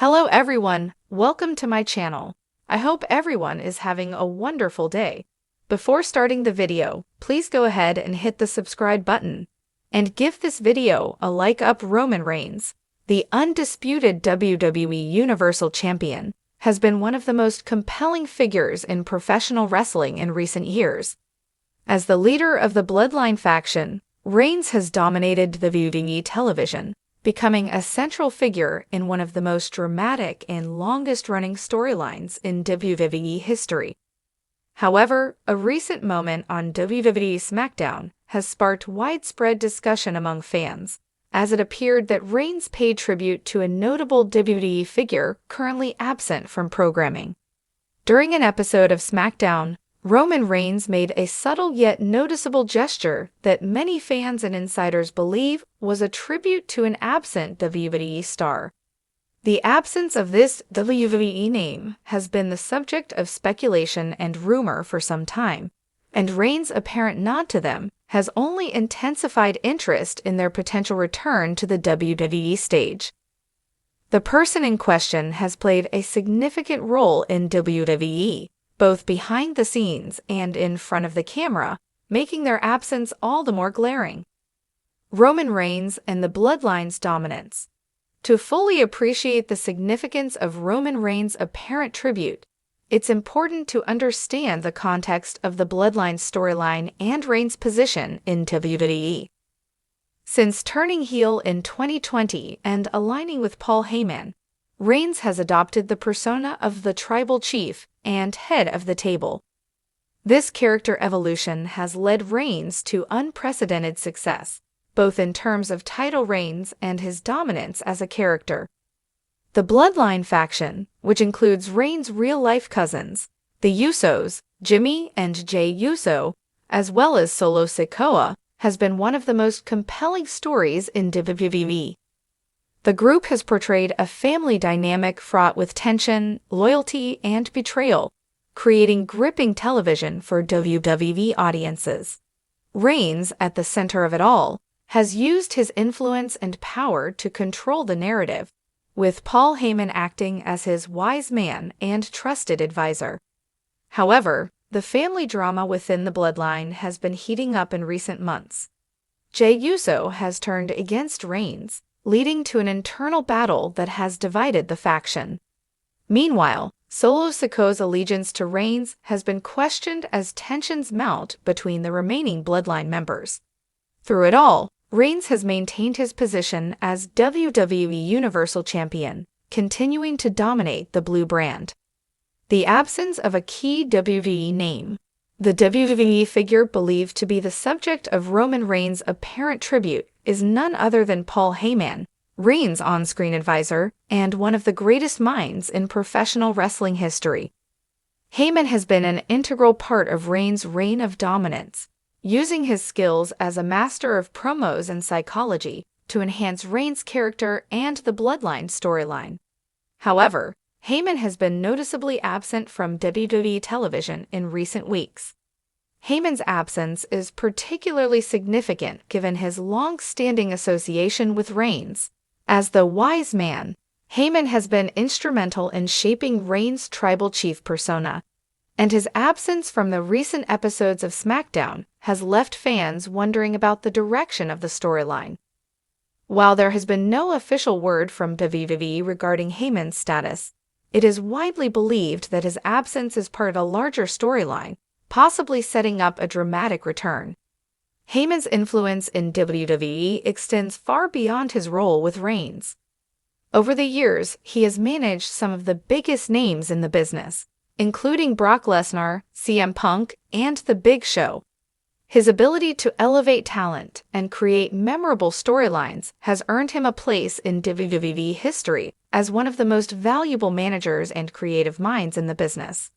Hello everyone, welcome to my channel. I hope everyone is having a wonderful day. Before starting the video, please go ahead and hit the subscribe button and give this video a like up. Roman Reigns, the undisputed WWE Universal Champion, has been one of the most compelling figures in professional wrestling in recent years. As the leader of the Bloodline faction, Reigns has dominated WWE television, becoming a central figure in one of the most dramatic and longest-running storylines in WWE history. However, a recent moment on WWE SmackDown has sparked widespread discussion among fans, as it appeared that Reigns paid tribute to a notable WWE figure currently absent from programming. During an episode of SmackDown, Roman Reigns made a subtle yet noticeable gesture that many fans and insiders believe was a tribute to an absent WWE star. The absence of this WWE name has been the subject of speculation and rumor for some time, and Reigns' apparent nod to them has only intensified interest in their potential return to the WWE stage. The person in question has played a significant role in WWE, both behind the scenes and in front of the camera, making their absence all the more glaring. Roman Reigns and the Bloodline's dominance. To fully appreciate the significance of Roman Reigns' apparent tribute, it's important to understand the context of the Bloodline storyline and Reigns' position in WWE. Since turning heel in 2020 and aligning with Paul Heyman, Reigns has adopted the persona of the tribal chief and head of the table. This character evolution has led Reigns to unprecedented success, both in terms of title reigns and his dominance as a character. The Bloodline faction, which includes Reigns' real-life cousins, the Usos, Jimmy and Jey Uso, as well as Solo Sikoa, has been one of the most compelling stories in WWE. The group has portrayed a family dynamic fraught with tension, loyalty, and betrayal, creating gripping television for WWE audiences. Reigns, at the center of it all, has used his influence and power to control the narrative, with Paul Heyman acting as his wise man and trusted advisor. However, the family drama within the Bloodline has been heating up in recent months. Jey Uso has turned against Reigns, leading to an internal battle that has divided the faction. Meanwhile, Solo Sikoa's allegiance to Reigns has been questioned as tensions mount between the remaining Bloodline members. Through it all, Reigns has maintained his position as WWE Universal Champion, continuing to dominate the blue brand. The absence of a key WWE name. The WWE figure believed to be the subject of Roman Reigns' apparent tribute is none other than Paul Heyman, Reigns' on-screen advisor and one of the greatest minds in professional wrestling history. Heyman has been an integral part of Reigns' reign of dominance, using his skills as a master of promos and psychology to enhance Reigns' character and the Bloodline storyline. However, Heyman has been noticeably absent from WWE television in recent weeks. Heyman's absence is particularly significant given his long-standing association with Reigns. As the wise man, Heyman has been instrumental in shaping Reigns' tribal chief persona, and his absence from the recent episodes of SmackDown has left fans wondering about the direction of the storyline. While there has been no official word from WWE regarding Heyman's status, it is widely believed that his absence is part of a larger storyline, possibly setting up a dramatic return. Heyman's influence in WWE extends far beyond his role with Reigns. Over the years, he has managed some of the biggest names in the business, including Brock Lesnar, CM Punk, and The Big Show. His ability to elevate talent and create memorable storylines has earned him a place in WWE history as one of the most valuable managers and creative minds in the business.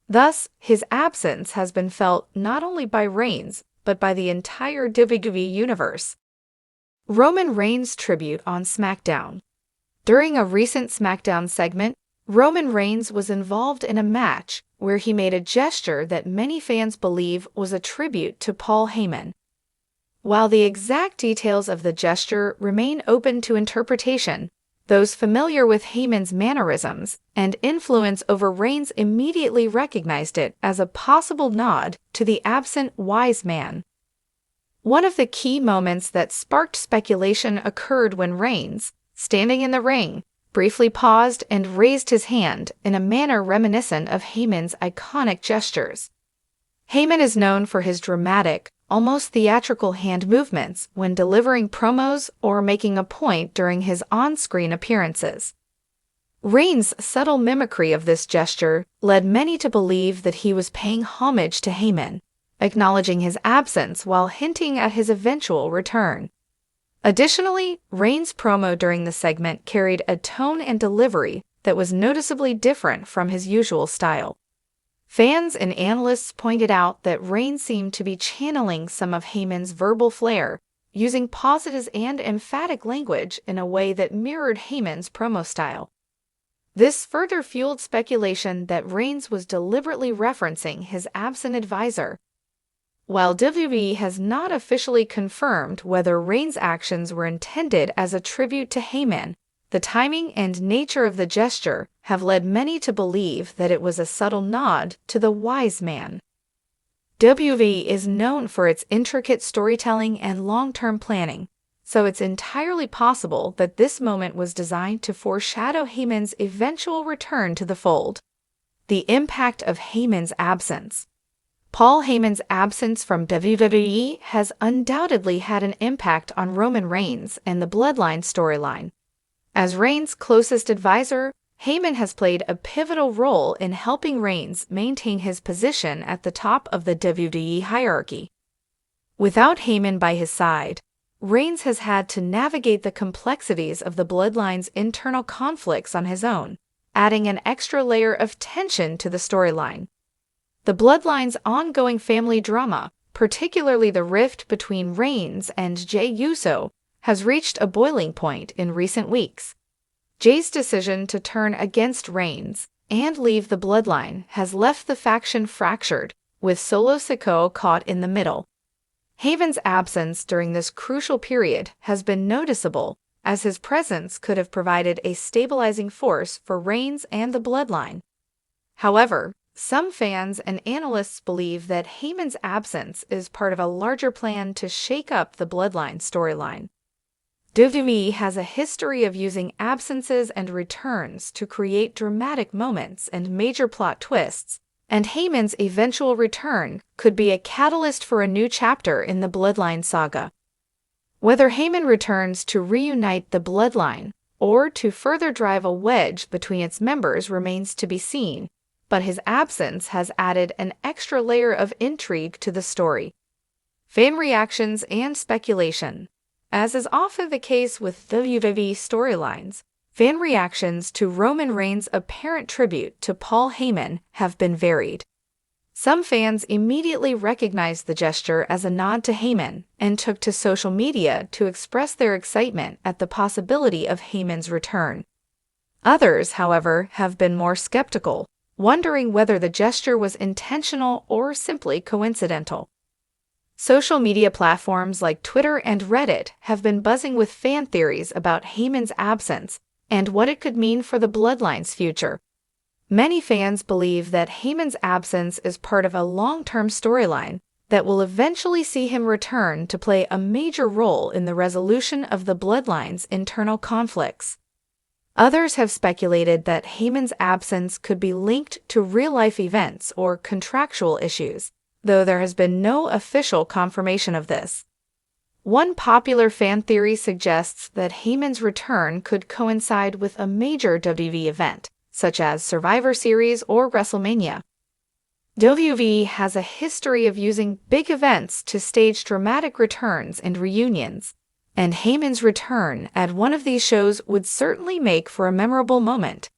Thus, his absence has been felt not only by Reigns, but by the entire WWE universe. Roman Reigns' tribute on SmackDown. During a recent SmackDown segment, Roman Reigns was involved in a match where he made a gesture that many fans believe was a tribute to Paul Heyman. While the exact details of the gesture remain open to interpretation, Those familiar with Heyman's mannerisms and influence over Reigns immediately recognized it as a possible nod to the absent wise man. One of the key moments that sparked speculation occurred when Reigns, standing in the ring, briefly paused and raised his hand in a manner reminiscent of Heyman's iconic gestures. Heyman is known for his dramatic, almost theatrical hand movements when delivering promos or making a point during his on-screen appearances. Reigns' subtle mimicry of this gesture led many to believe that he was paying homage to Heyman, acknowledging his absence while hinting at his eventual return. Additionally, Reigns' promo during the segment carried a tone and delivery that was noticeably different from his usual style. Fans and analysts pointed out that Reigns seemed to be channeling some of Heyman's verbal flair, using pauses and emphatic language in a way that mirrored Heyman's promo style. This further fueled speculation that Reigns was deliberately referencing his absent advisor. While WWE has not officially confirmed whether Reigns' actions were intended as a tribute to Heyman, the timing and nature of the gesture have led many to believe that it was a subtle nod to the wise man. WWE is known for its intricate storytelling and long-term planning, so it's entirely possible that this moment was designed to foreshadow Heyman's eventual return to the fold. The impact of Heyman's absence. Paul Heyman's absence from WWE has undoubtedly had an impact on Roman Reigns and the Bloodline storyline. As Reigns' closest advisor, Heyman has played a pivotal role in helping Reigns maintain his position at the top of the WWE hierarchy. Without Heyman by his side, Reigns has had to navigate the complexities of the Bloodline's internal conflicts on his own, adding an extra layer of tension to the storyline. The Bloodline's ongoing family drama, particularly the rift between Reigns and Jey Uso, has reached a boiling point in recent weeks. Jey's decision to turn against Reigns and leave the Bloodline has left the faction fractured, with Solo Sikoa caught in the middle. Heyman's absence during this crucial period has been noticeable, as his presence could have provided a stabilizing force for Reigns and the Bloodline. However, some fans and analysts believe that Heyman's absence is part of a larger plan to shake up the Bloodline storyline. WWE has a history of using absences and returns to create dramatic moments and major plot twists, and Heyman's eventual return could be a catalyst for a new chapter in the Bloodline saga. Whether Heyman returns to reunite the Bloodline or to further drive a wedge between its members remains to be seen, but his absence has added an extra layer of intrigue to the story. Fan reactions and speculation. As is often the case with WWE storylines, fan reactions to Roman Reigns' apparent tribute to Paul Heyman have been varied. Some fans immediately recognized the gesture as a nod to Heyman and took to social media to express their excitement at the possibility of Heyman's return. Others, however, have been more skeptical, wondering whether the gesture was intentional or simply coincidental. Social media platforms like Twitter and Reddit have been buzzing with fan theories about Heyman's absence and what it could mean for the Bloodline's future. Many fans believe that Heyman's absence is part of a long-term storyline that will eventually see him return to play a major role in the resolution of the Bloodline's internal conflicts. Others have speculated that Heyman's absence could be linked to real-life events or contractual issues, though there has been no official confirmation of this. One popular fan theory suggests that Heyman's return could coincide with a major WWE event, such as Survivor Series or WrestleMania. WWE has a history of using big events to stage dramatic returns and reunions, and Heyman's return at one of these shows would certainly make for a memorable moment.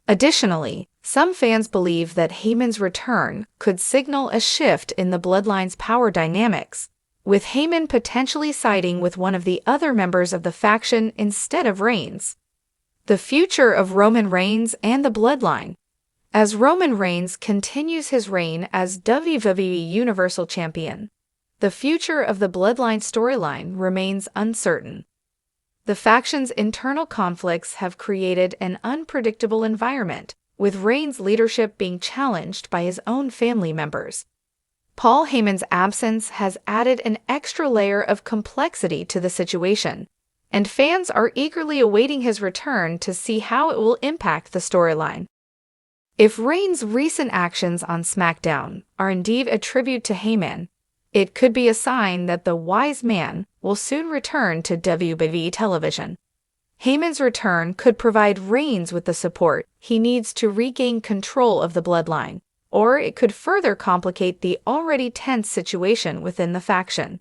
Additionally, some fans believe that Heyman's return could signal a shift in the Bloodline's power dynamics, with Heyman potentially siding with one of the other members of the faction instead of Reigns. The future of Roman Reigns and the Bloodline. As Roman Reigns continues his reign as WWE Universal Champion, the future of the Bloodline storyline remains uncertain. The faction's internal conflicts have created an unpredictable environment, with Reigns' leadership being challenged by his own family members. Paul Heyman's absence has added an extra layer of complexity to the situation, and fans are eagerly awaiting his return to see how it will impact the storyline. If Reigns' recent actions on SmackDown are indeed a tribute to Heyman, it could be a sign that the wise man will soon return to WWE television. Heyman's return could provide Reigns with the support he needs to regain control of the bloodline, or it could further complicate the already tense situation within the faction.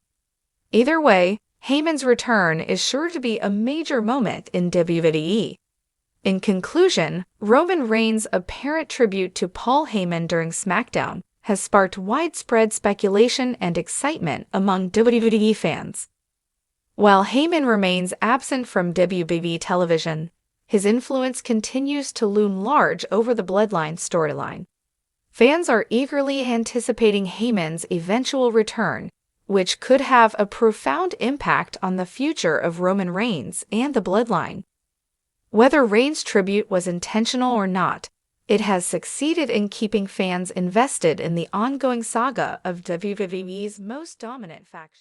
Either way, Heyman's return is sure to be a major moment in WWE. In conclusion, Roman Reigns' apparent tribute to Paul Heyman during SmackDown has sparked widespread speculation and excitement among WWE fans. While Heyman remains absent from WWE television, his influence continues to loom large over the Bloodline storyline. Fans are eagerly anticipating Heyman's eventual return, which could have a profound impact on the future of Roman Reigns and the Bloodline. Whether Reigns' tribute was intentional or not, it has succeeded in keeping fans invested in the ongoing saga of WWE's most dominant faction.